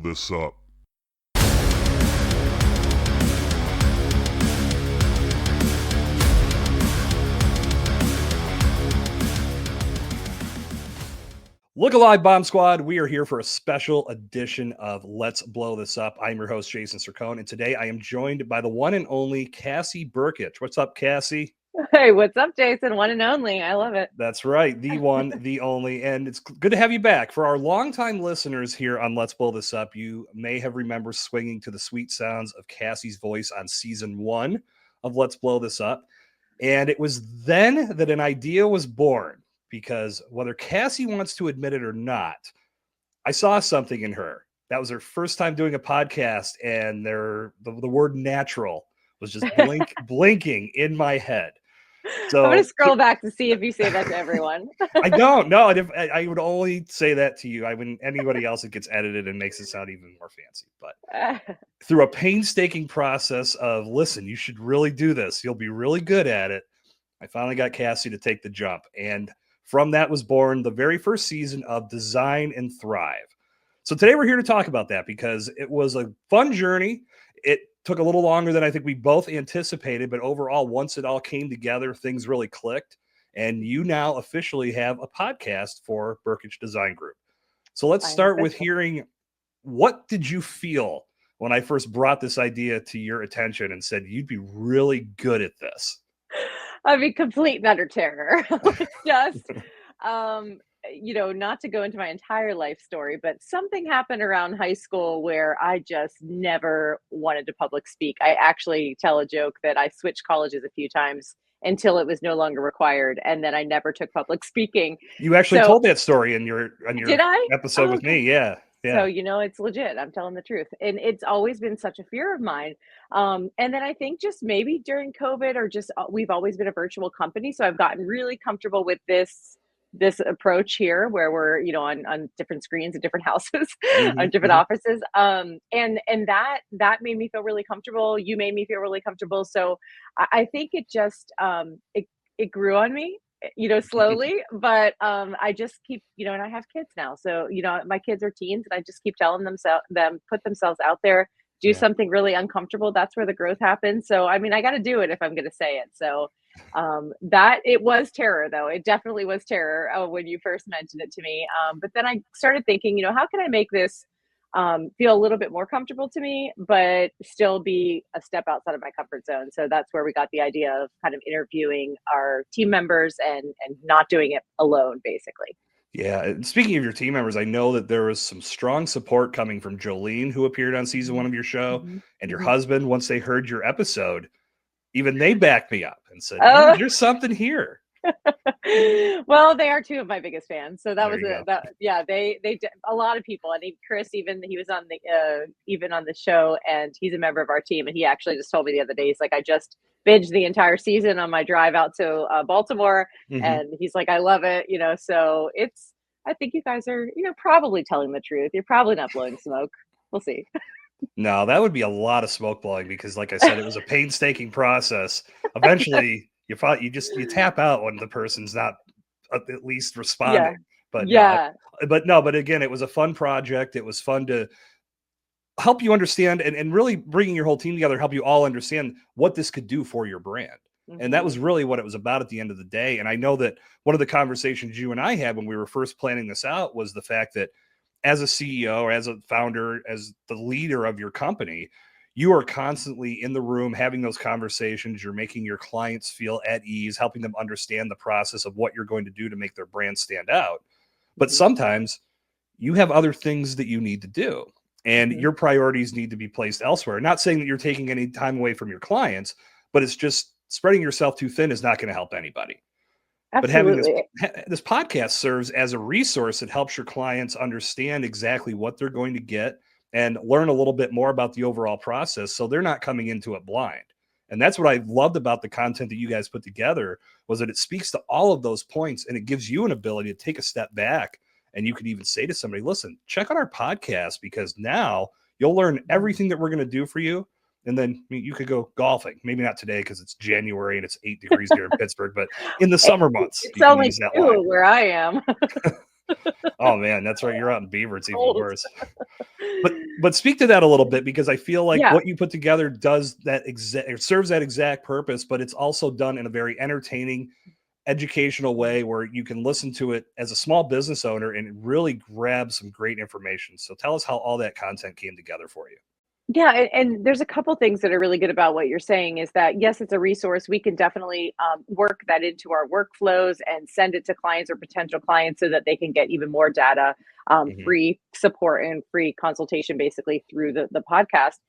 blow this up. Look alive, Bomb Squad. We are here for a special edition of Let's Blow This Up. I'm your host, Jason Sircone, and today I am joined by the one and only Cassie Burkich. What's up, Cassie? Hey, what's up, Jason? One and only. I love it. That's right. The one, the only. And it's good to have you back. For our longtime listeners here on Let's Blow This Up, you may have remembered swinging to the sweet sounds of Cassie's voice on season 1 of Let's Blow This Up. And it was then that an idea was born, because whether Cassie wants to admit it or not, I saw something in her. That was her first time doing a podcast, and the word natural was just blinking in my head. So I'm going to scroll back to see if you say that to everyone. I don't know. I would only say that to you. I wouldn't anybody else. It gets edited and makes it sound even more fancy. But through a painstaking process of, listen, you should really do this. You'll be really good at it. I finally got Cassie to take the jump. And from that was born the very first season of Design and Thrive. So today we're here to talk about that because it was a fun journey. It took a little longer than I think we both anticipated, but overall, once it all came together, things really clicked. And you now officially have a podcast for Burkich Design Group. So let's start with hearing, what did you feel when I first brought this idea to your attention and said you'd be really good at this? I mean, complete and utter terror. Just, not to go into my entire life story, but something happened around high school where I just never wanted to public speak. I actually tell a joke that I switched colleges a few times until it was no longer required, and then I never took public speaking. You actually told that story in your episode with me. Yeah. So, it's legit. I'm telling the truth. And it's always been such a fear of mine. And then I think just maybe during COVID or just we've always been a virtual company. So I've gotten really comfortable with this approach here where we're, on different screens at different houses, on different offices. And that made me feel really comfortable. You made me feel really comfortable. So I think it just, it grew on me, slowly, but I just keep, and I have kids now. So, my kids are teens and I just keep telling them put themselves out there, do something really uncomfortable. That's where the growth happens. So, I mean, I got to do it if I'm going to say it. So that it was terror, though. It definitely was terror when you first mentioned it to me. But then I started thinking, how can I make this feel a little bit more comfortable to me, but still be a step outside of my comfort zone. So that's where we got the idea of kind of interviewing our team members and not doing it alone, basically. Yeah. And speaking of your team members, I know that there was some strong support coming from Jolene, who appeared on season 1 of your show, and your husband. Once they heard your episode, even they backed me up and said, hey, there's something here. Well, they are 2 of my biggest fans, so that was they a lot of people. I think Chris, even he was on the show, and he's a member of our team, and he actually just told me the other day, he's like, I just binged the entire season on my drive out to Baltimore, and he's like, I love it, so I think you guys are probably telling the truth. You're probably not blowing smoke. We'll see. No, that would be a lot of smoke blowing because, like I said, it was a painstaking process. Eventually you tap out when the person's not at least responding. But again, it was a fun project. It was fun to help you understand and really bringing your whole team together, help you all understand what this could do for your brand. And that was really what it was about at the end of the day. And I know that one of the conversations you and I had when we were first planning this out was the fact that as a CEO or as a founder, as the leader of your company, you are constantly in the room having those conversations. You're making your clients feel at ease, helping them understand the process of what you're going to do to make their brand stand out. But sometimes you have other things that you need to do, and your priorities need to be placed elsewhere. Not saying that you're taking any time away from your clients, but it's just spreading yourself too thin is not going to help anybody. Absolutely. But having this podcast serves as a resource that helps your clients understand exactly what they're going to get and learn a little bit more about the overall process, so they're not coming into it blind. And that's what I loved about the content that you guys put together, was that it speaks to all of those points, and it gives you an ability to take a step back, and you could even say to somebody, listen, check out our podcast, because now you'll learn everything that we're going to do for you. And then you could go golfing. Maybe not today because it's January and it's 8 degrees here in Pittsburgh, but in the summer months. It's only 2 where I am. Oh man, that's right. You're out in Beaver. It's even Cold. worse. But speak to that a little bit, because I feel like Yeah. what you put together does that it serves that exact purpose, but it's also done in a very entertaining, educational way where you can listen to it as a small business owner and really grab some great information. So tell us how all that content came together for you. Yeah, and there's a couple things that are really good about what you're saying is that, yes, it's a resource. We can definitely work that into our workflows and send it to clients or potential clients so that they can get even more data, Mhm. free support and free consultation basically through the podcast.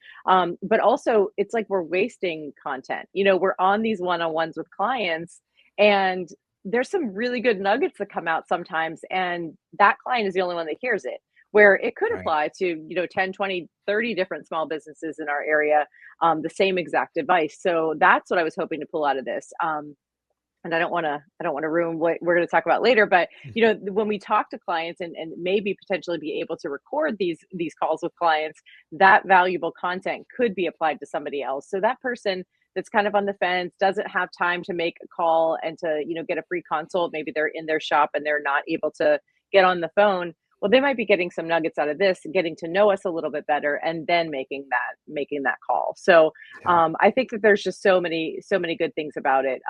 But also, it's like we're wasting content. We're on these one-on-ones with clients, and there's some really good nuggets that come out sometimes, and that client is the only one that hears it, where it could Right. apply to 10, 20, 30 different small businesses in our area, the same exact advice. So that's what I was hoping to pull out of this. And I don't want to ruin what we're going to talk about later, but when we talk to clients and maybe potentially be able to record these calls with clients, that valuable content could be applied to somebody else, so that person that's kind of on the fence, doesn't have time to make a call and to get a free consult, maybe they're in their shop and they're not able to get on the phone. Well, they might be getting some nuggets out of this, getting to know us a little bit better, and then making that call. So Yeah. I think that there's just so many good things about it.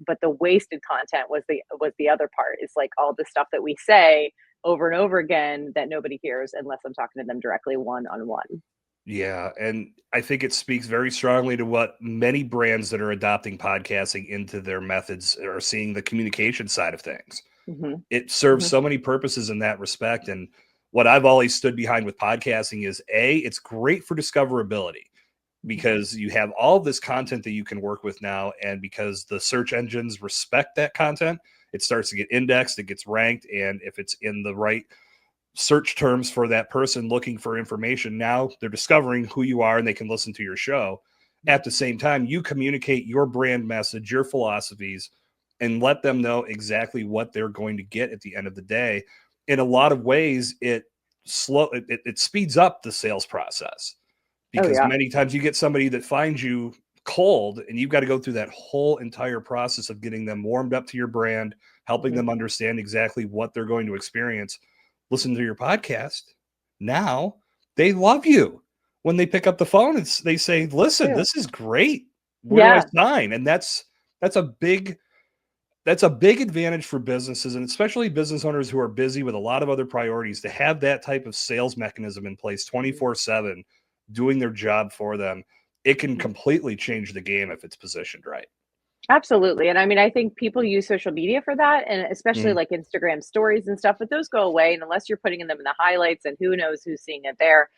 But the wasted content was the other part. It's like all the stuff that we say over and over again that nobody hears unless I'm talking to them directly one on one. Yeah, and I think it speaks very strongly to what many brands that are adopting podcasting into their methods are seeing, the communication side of things. Hmm. It serves Hmm. so many purposes in that respect. And what I've always stood behind with podcasting is it's great for discoverability, because you have all this content that you can work with now. And because the search engines respect that content, it starts to get indexed, it gets ranked. And if it's in the right search terms for that person looking for information, now they're discovering who you are and they can listen to your show. At the same time, you communicate your brand message, your philosophies, and let them know exactly what they're going to get at the end of the day. In a lot of ways, it speeds up the sales process, Oh because yeah. many times you get somebody that finds you cold and you've got to go through that whole entire process of getting them warmed up to your brand, helping Hmm. them understand exactly what they're going to experience. Listen to your podcast. Now they love you. When they pick up the phone, they say, listen, True. this is great. Where do I Yeah. sign? And that's a big that's a big advantage for businesses, and especially business owners who are busy with a lot of other priorities, to have that type of sales mechanism in place 24/7, doing their job for them. It can Mhm. completely change the game if it's positioned right. Absolutely. And I mean, I think people use social media for that, and especially Mhm. like Instagram stories and stuff, but those go away. And unless you're putting them in the highlights, and who knows who's seeing it there.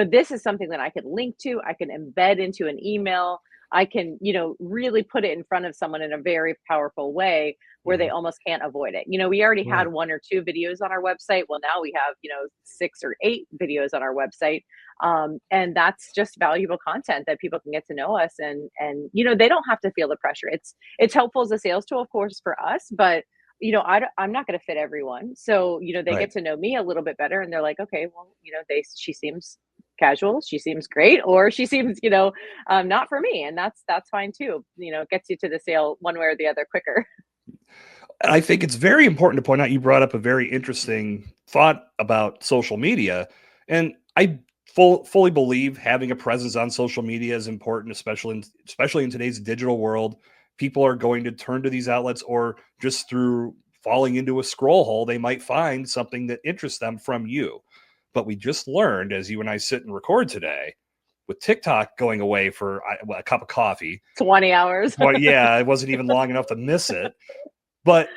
This is something that I can link to, I can embed into an email. I can, really put it in front of someone in a very powerful way where they Mhm. almost can't avoid it. We already had Right. one or two videos on our website. Well, now we have, six or eight videos on our website, and that's just valuable content that people can get to know us, and they don't have to feel the pressure. It's helpful as a sales tool, of course, for us, but I'm not going to fit everyone, so they Right. get to know me a little bit better, and they're like, okay, well, she seems casual, she seems great, or she seems not for me, and that's fine too. It gets you to the sale one way or the other quicker. And I think it's very important to point out, you brought up a very interesting thought about social media. And I fully believe having a presence on social media is important, especially in today's digital world. People are going to turn to these outlets, or just through falling into a scroll hole, they might find something that interests them from you. But we just learned, as you and I sit and record today, with TikTok going away for a cup of coffee. 20 hours. Well, yeah, it wasn't even long enough to miss it. But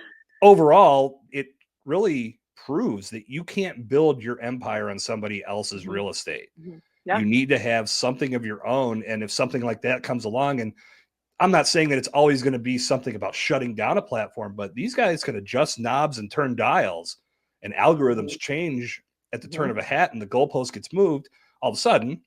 overall, it really proves that you can't build your empire on somebody else's Mhm, real estate. mhm. Yeah. You need to have something of your own. And if something like that comes along, and I'm not saying that it's always going to be something about shutting down a platform, but these guys can adjust knobs and turn dials, and algorithms Mhm, change at the turn mhm. of a hat, and the goalpost gets moved. All of a sudden,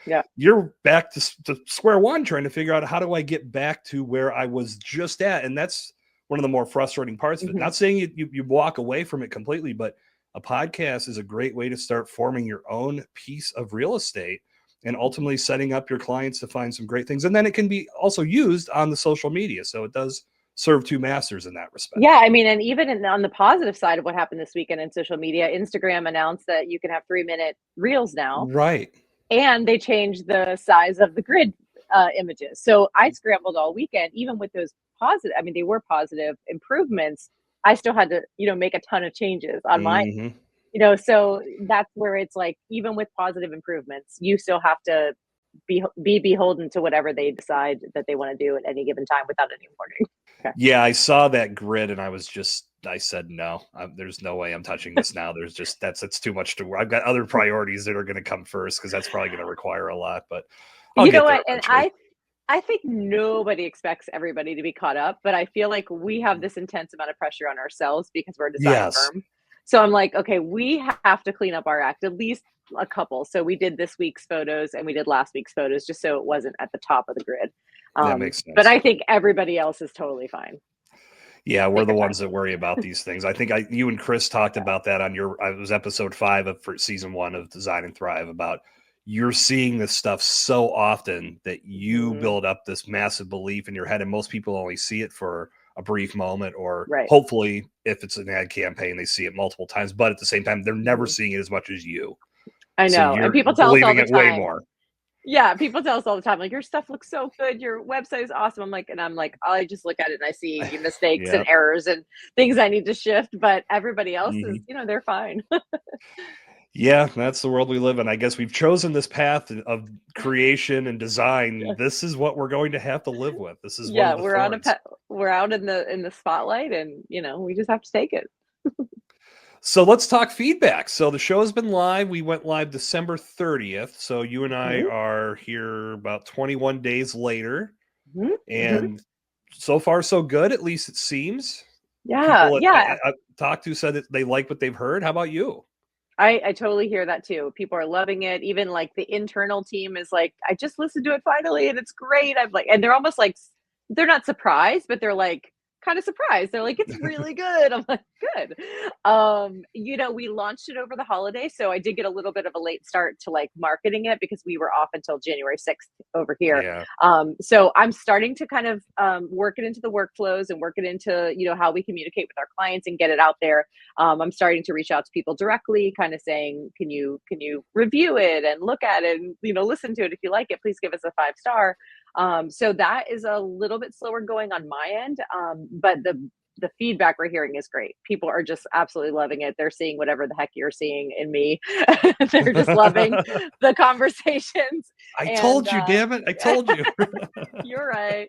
Yeah. you're back to square one, trying to figure out, how do I get back to where I was just at? And that's one of the more frustrating parts of it. Mhm, Not saying you walk away from it completely, but a podcast is a great way to start forming your own piece of real estate, and mhm. ultimately setting up your clients to find some great things. And then it can be also used on the social media. So it does serve two masters in that respect. Yeah, I mean, and even on the positive side of what happened this weekend in social media, Instagram announced that you can have 3-minute reels now, Right. and they changed the size of the grid images. So I scrambled all weekend, even with those positive. I mean, they were positive improvements. I still had to, make a ton of changes on my, Mm-hmm. So that's where it's like, even with positive improvements, you still have to be beholden to whatever they decide that they want to do at any given time without any warning. Okay. Yeah, I saw that grid and I said, no, there's no way I'm touching this now. It's too much I've got other priorities that are going to come first because that's probably going to require a lot, but I'll You know get there what? And eventually. I think nobody expects everybody to be caught up, but I feel like we have this intense amount of pressure on ourselves because we're a design Yes. firm. So I'm like, okay, we have to clean up our act, at least a couple. So we did this week's photos and we did last week's photos just so it wasn't at the top of the grid. That makes But sense. I think everybody else is totally fine. Yeah, we're the ones that worry about these things. I think you and Chris talked about that on it was episode 5 of for season 1 of Design and Thrive, about you're seeing this stuff so often that you build up this massive belief in your head, and most people only see it for a brief moment, or hopefully if it's an ad campaign, they see it multiple times, but at the same time, they're never seeing it as much as you. I know. So and you're people tell us all believing the it way time. more. Yeah, people tell us all the time, like, your stuff looks so good, your website is awesome. I'm like, I just look at it and I see mistakes and errors and things I need to shift, but everybody else is, they're fine. Yeah, that's the world we live in. I guess we've chosen this path of creation and design. Yeah. This is what we're going to have to live with. This is one of the thorns. We're out in the spotlight, and we just have to take it. So let's talk feedback. So the show has been live. We went live December 30th. So you and I are here about 21 days later. And so far, so good. At least it seems. Yeah. People that I talked to said that they like what they've heard. How about you? I totally hear that too. People are loving it. Even like the internal team is like, I just listened to it finally and it's great. I'm like, and they're almost like, they're not surprised, but they're like kind of surprised. They're like, it's really good. I'm like, good. We launched it over the holiday. So I did get a little bit of a late start to like marketing it because we were off until January 6th over here. Yeah. So I'm starting to kind of work it into the workflows and work it into, how we communicate with our clients and get it out there. I'm starting to reach out to people directly, kind of saying, can you review it and look at it and, listen to it. If you like it, please give us a 5-star. So that is a little bit slower going on my end. But the feedback we're hearing is great. People are just absolutely loving it. They're seeing whatever the heck you're seeing in me. They're just loving the conversations. I told you, damn it. I told you. You're right.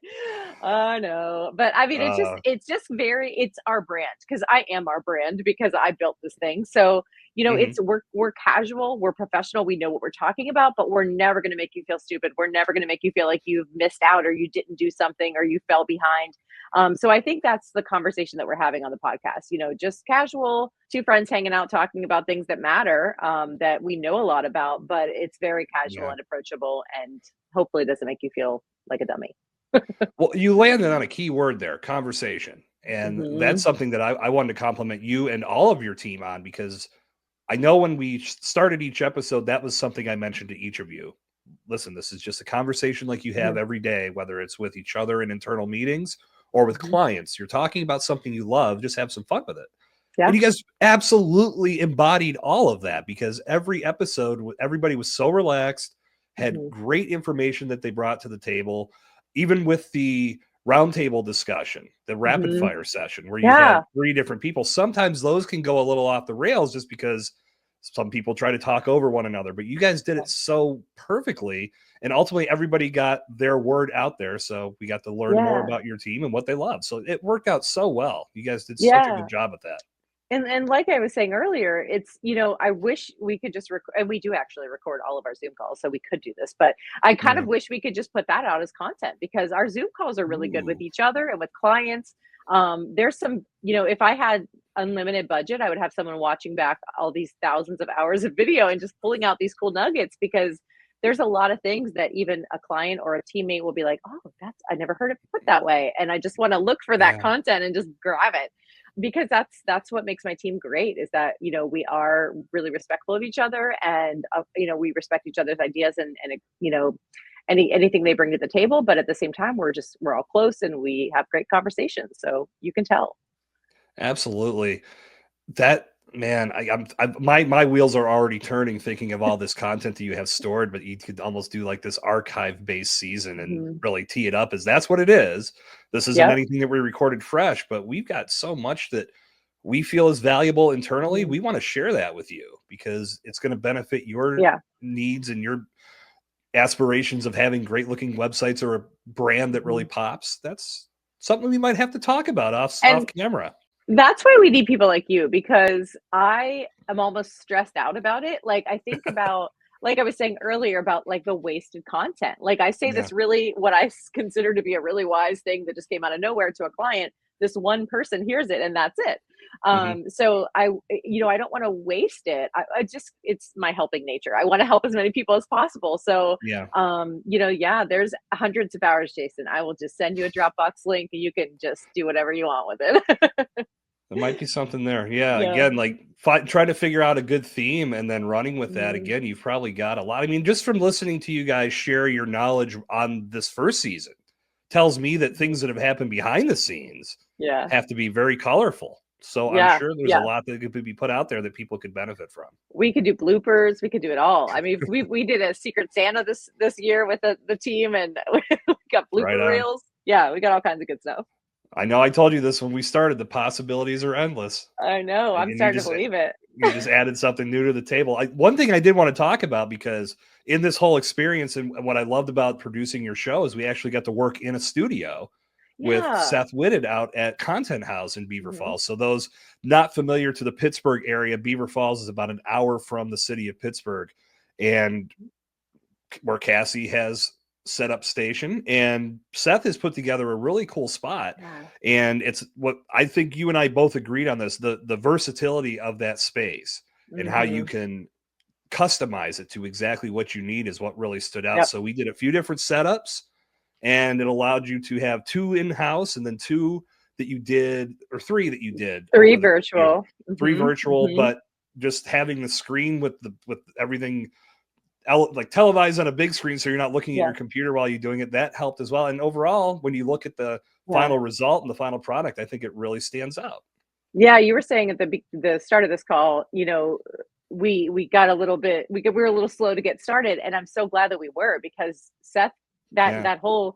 I know. But I mean, it's our brand, because I am our brand because I built this thing. So, we're casual, we're professional, we know what we're talking about, but we're never going to make you feel stupid. We're never going to make you feel like you've missed out or you didn't do something or you fell behind. So I think that's the conversation that we're having on the podcast, just casual, two friends hanging out, talking about things that matter, that we know a lot about, but it's very casual and approachable, and hopefully doesn't make you feel like a dummy. Well, you landed on a key word there, conversation. And that's something that I wanted to compliment you and all of your team on, because I know when we started each episode, that was something I mentioned to each of you. Listen, this is just a conversation like you have every day, whether it's with each other in internal meetings or with clients. You're talking about something you love, just have some fun with it. Yeah. And you guys absolutely embodied all of that, because every episode, everybody was so relaxed, had great information that they brought to the table, even with the roundtable discussion, the rapid fire session where you had 3 different people. Sometimes those can go a little off the rails just because some people try to talk over one another, but you guys did it so perfectly. And ultimately everybody got their word out there. So we got to learn more about your team and what they love. So it worked out so well. You guys did such a good job at that. And like I was saying earlier, it's, I wish we could just record, and we do actually record all of our Zoom calls, so we could do this, but I kind of wish we could just put that out as content, because our Zoom calls are really good with each other and with clients. There's some, if I had unlimited budget, I would have someone watching back all these thousands of hours of video and just pulling out these cool nuggets, because there's a lot of things that even a client or a teammate will be like, oh, I never heard it put that way. And I just want to look for that content and just grab it. Because that's what makes my team great, is that, we are really respectful of each other, and, we respect each other's ideas, and anything they bring to the table. But at the same time, we're all close and we have great conversations. So you can tell. Absolutely. That man, my wheels are already turning thinking of all this content that you have stored, but you could almost do like this archive based season and really tee it up as that's what it is. This isn't anything that we recorded fresh, but we've got so much that we feel is valuable internally. We want to share that with you because it's going to benefit your needs and your aspirations of having great looking websites or a brand that really pops. That's something we might have to talk about off camera. That's why we need people like you, because I am almost stressed out about it. Like I think about, like I was saying earlier about like the wasted content. Like I say this really, what I consider to be a really wise thing that just came out of nowhere to a client. This one person hears it and that's it. So I don't want to waste it. It's my helping nature. I want to help as many people as possible. So, there's hundreds of hours, Jason. I will just send you a Dropbox link and you can just do whatever you want with it. There might be something there. Yeah. Again, like try to figure out a good theme and then running with that. Again, you've probably got a lot. I mean, just from listening to you guys share your knowledge on this first season tells me that things that have happened behind the scenes have to be very colorful. So I'm sure there's a lot that could be put out there that people could benefit from. We could do bloopers. We could do it all. I mean, we did a Secret Santa this year with the team, and we got blooper reels. Yeah, we got all kinds of good stuff. I know I told you this when we started. The possibilities are endless. I know. I'm starting to believe it. You just added something new to the table. One thing I did want to talk about, because in this whole experience and what I loved about producing your show is we actually got to work in a studio with Seth Whitted out at Content House in Beaver Falls. So those not familiar to the Pittsburgh area, Beaver Falls is about an hour from the city of Pittsburgh, and where Cassie has set up station, and Seth has put together a really cool spot. And it's what I think you and I both agreed on this, the versatility of that space and how you can customize it to exactly what you need is what really stood out. So we did a few different setups, and it allowed you to have 2 in-house and then 2 that you did, or 3 that you did. 3 virtual. 3 virtual, but just having the screen with everything like televised on a big screen, so you're not looking at your computer while you're doing it, that helped as well. And overall, when you look at the final result and the final product, I think it really stands out. Yeah, you were saying at the start of this call, we got a little bit, we were a little slow to get started, and I'm so glad that we were, because Seth, that whole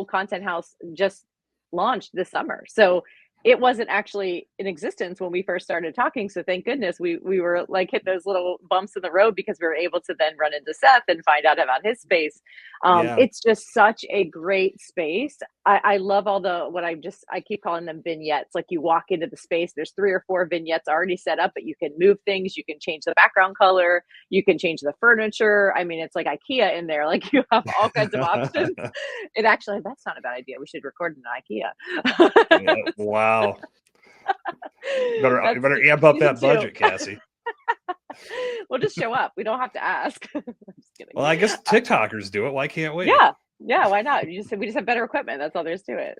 Content House just launched this summer. So it wasn't actually in existence when we first started talking. So thank goodness we were like hit those little bumps in the road, because we were able to then run into Seth and find out about his space. It's just such a great space. I love all I keep calling them vignettes. Like you walk into the space, there's 3 or 4 vignettes already set up, but you can move things. You can change the background color. You can change the furniture. I mean, it's like IKEA in there. Like you have all kinds of options. That's not a bad idea. We should record in IKEA. Wow. Better amp up that budget, Cassie. We'll just show up. We don't have to ask. I'm just kidding. Well, I guess TikTokers do it. Why can't we? Yeah, why not? We just have better equipment. That's all there's to it.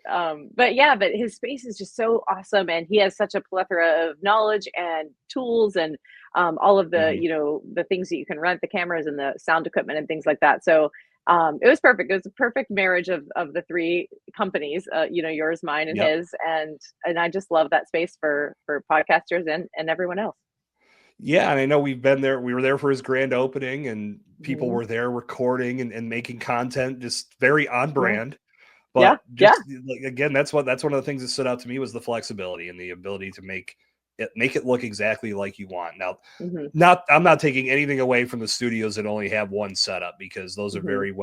But his space is just so awesome, and he has such a plethora of knowledge and tools and all of the the things that you can rent, the cameras and the sound equipment and things like that. So it was perfect. It was a perfect marriage of the 3 companies, yours, mine, and his, and I just love that space for podcasters and everyone else. Yeah, and I know we've been there. We were there for his grand opening, and people were there recording and making content, just very on brand. But like, again, that's one of the things that stood out to me was the flexibility and the ability to make it look exactly like you want. Now, I'm not taking anything away from the studios that only have one setup, because those are very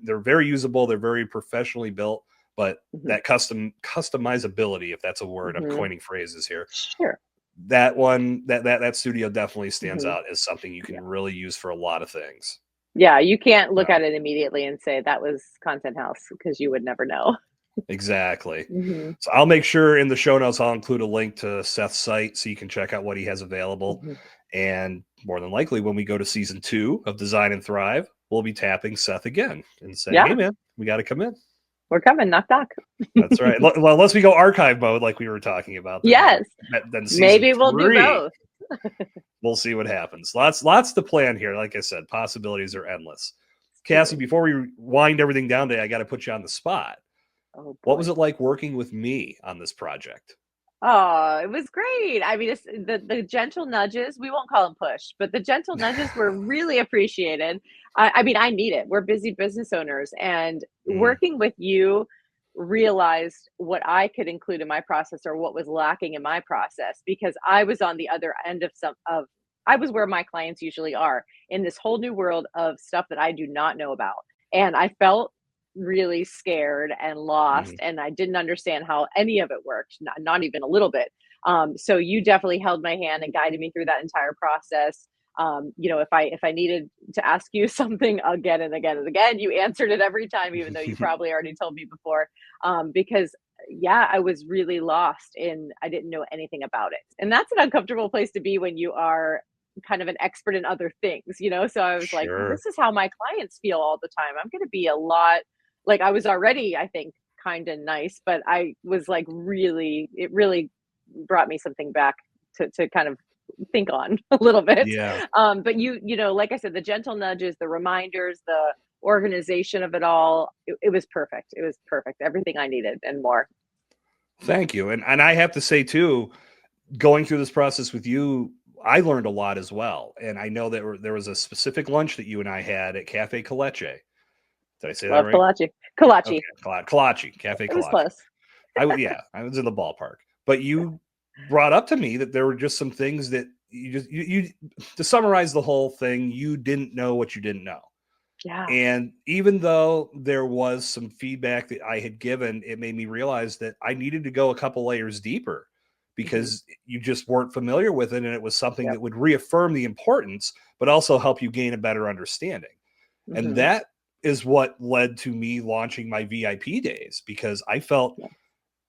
they're very usable, they're very professionally built, but that customizability, if that's a word, I'm coining phrases here. Sure. That one, that studio definitely stands out as something you can really use for a lot of things. Yeah, you can't look at it immediately and say that was Content House, because you would never know. Exactly. So I'll make sure in the show notes I'll include a link to Seth's site so you can check out what he has available. And more than likely, when we go to season 2 of Design and Thrive, we'll be tapping Seth again and saying, "Hey man, we got to come in. We're coming, knock knock." That's right. Well, unless we go archive mode like we were talking about. Yes. Then maybe we'll do both. We'll see what happens. Lots to plan here. Like I said, possibilities are endless. Cassie, before we wind everything down today, I got to put you on the spot. Oh, what was it like working with me on this project? Oh, it was great. I mean, it's the gentle nudges, we won't call them push, but the gentle nudges were really appreciated. I mean, I need it. We're busy business owners, and working with you realized what I could include in my process or what was lacking in my process, because I was on the other end of I was where my clients usually are, in this whole new world of stuff that I do not know about. And I felt really scared and lost, and I didn't understand how any of it worked, not even a little bit. So you definitely held my hand and guided me through that entire process. You know, if I needed to ask you something again and again and again, you answered it every time, even though you probably already told me before. Because yeah, I was really lost and I didn't know anything about it. And that's an uncomfortable place to be when you are kind of an expert in other things, you know? So I was like, well, Sure. this is how my clients feel all the time. I'm going to be a lot, like, I was already, I think, kind of nice, but I was like, really, it really brought me something back to kind of think on a little bit. Yeah. But you know, like I said, the gentle nudges, the reminders, the organization of it all, it was perfect. It was perfect. Everything I needed and more. Thank you. And I have to say too, going through this process with you, I learned a lot as well. And I know that there was a specific lunch that you and I had at Cafe Kaleche. Did I say that Love right? kolache. Kolache. Okay, Kalachi, Cafe It was Kalachi. close. Yeah, I was in the ballpark. But you brought up to me that there were just some things that you to summarize the whole thing, you didn't know what you didn't know. Yeah. And even though there was some feedback that I had given, it made me realize that I needed to go a couple layers deeper because you just weren't familiar with it. And it was something that would reaffirm the importance, but also help you gain a better understanding. And that is what led to me launching my VIP days, because I felt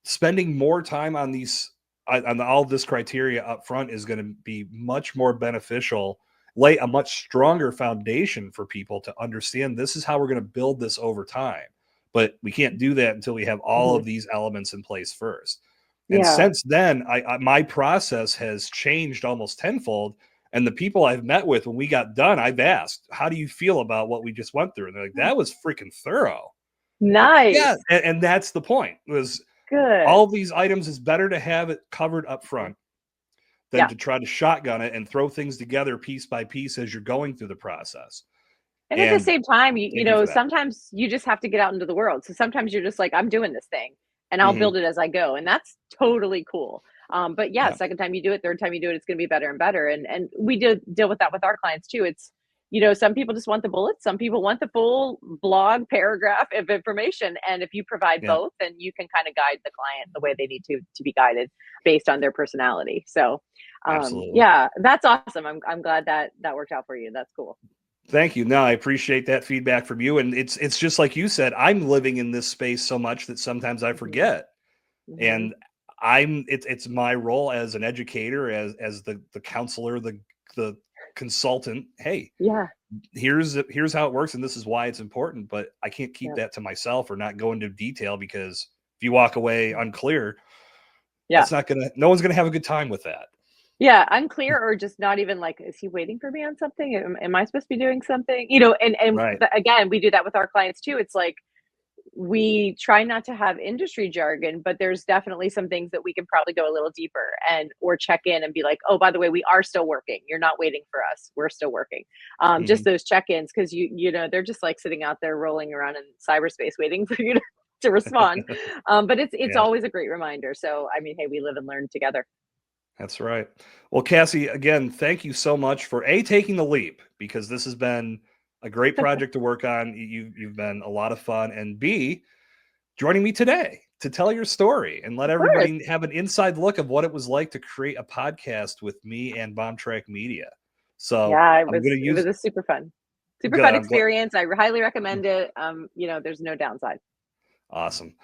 spending more time on these, on all this criteria up front is going to be much more beneficial, lay a much stronger foundation for people to understand this is how we're going to build this over time. But we can't do that until we have all of these elements in place first. And since then, my process has changed almost tenfold. And the people I've met with, when we got done, I've asked, how do you feel about what we just went through? And they're like, that was freaking thorough. Nice. Yeah. And that's the point, was Good. all these items is better to have it covered up front than to try to shotgun it and throw things together piece by piece as you're going through the process. And at the same time, you know, for that. sometimes you just have to get out into the world. So sometimes you're just like, I'm doing this thing and I'll build it as I go. And that's totally cool. But yeah, second time you do it, third time you do it, it's going to be better and better. And we do deal with that with our clients too. It's, you know, some people just want the bullets. Some people want the full blog paragraph of information. And if you provide both, then you can kind of guide the client the way they need to be guided based on their personality. So yeah, that's awesome. I'm glad that worked out for you. That's cool. Thank you. No, I appreciate that feedback from you. And it's just like you said, I'm living in this space so much that sometimes I forget. And it's my role as an educator, as the counselor, the consultant. Hey, here's how it works, and this is why it's important. But I can't keep that to myself or not go into detail, because if you walk away unclear, that's not no one's gonna have a good time with that. Yeah, unclear, or just not even like, is he waiting for me on something? Am I supposed to be doing something? You know, and again, we do that with our clients too. It's like, we try not to have industry jargon, but there's definitely some things that we can probably go a little deeper or check in and be like, oh, by the way, we are still working. You're not waiting for us. We're still working. Just those check-ins, because you know, they're just like sitting out there rolling around in cyberspace waiting for you to respond. But it's always a great reminder. So, I mean, hey, we live and learn together. That's right. Well, Cassie, again, thank you so much for taking the leap, because this has been a great project to work on. You've been a lot of fun, and B, joining me today to tell your story and let everybody have an inside look of what it was like to create a podcast with me and Bombtrack Media. So yeah, it was a super fun experience. I highly recommend it. You know, there's no downside. Awesome.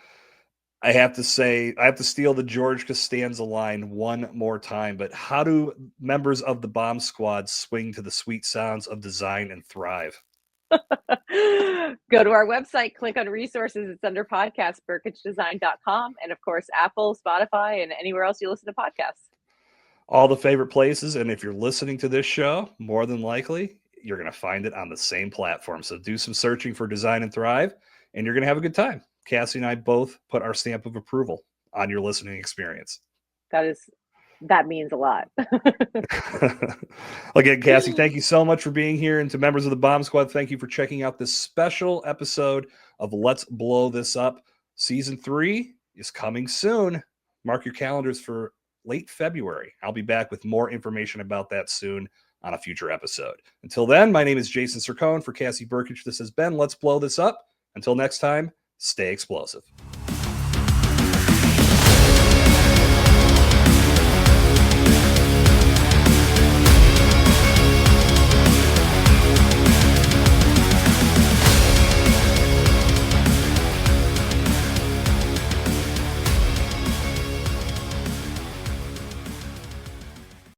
I have to steal the George Costanza line one more time, but how do members of the Bomb Squad swing to the sweet sounds of design and thrive? Go to our website, click on resources. It's under podcast, burkichdesign.com. And of course, Apple, Spotify, and anywhere else you listen to podcasts. All the favorite places. And if you're listening to this show, more than likely, you're going to find it on the same platform. So do some searching for Design and Thrive, and you're going to have a good time. Cassie and I both put our stamp of approval on your listening experience. That means a lot. Again, Cassie, thank you so much for being here. And to members of the Bomb Squad, thank you for checking out this special episode of Let's Blow This Up. Season 3 is coming soon. Mark your calendars for late February. I'll be back with more information about that soon on a future episode. Until then, my name is Jason Sircone. For Cassie Burkich, this has been Let's Blow This Up. Until next time, stay explosive.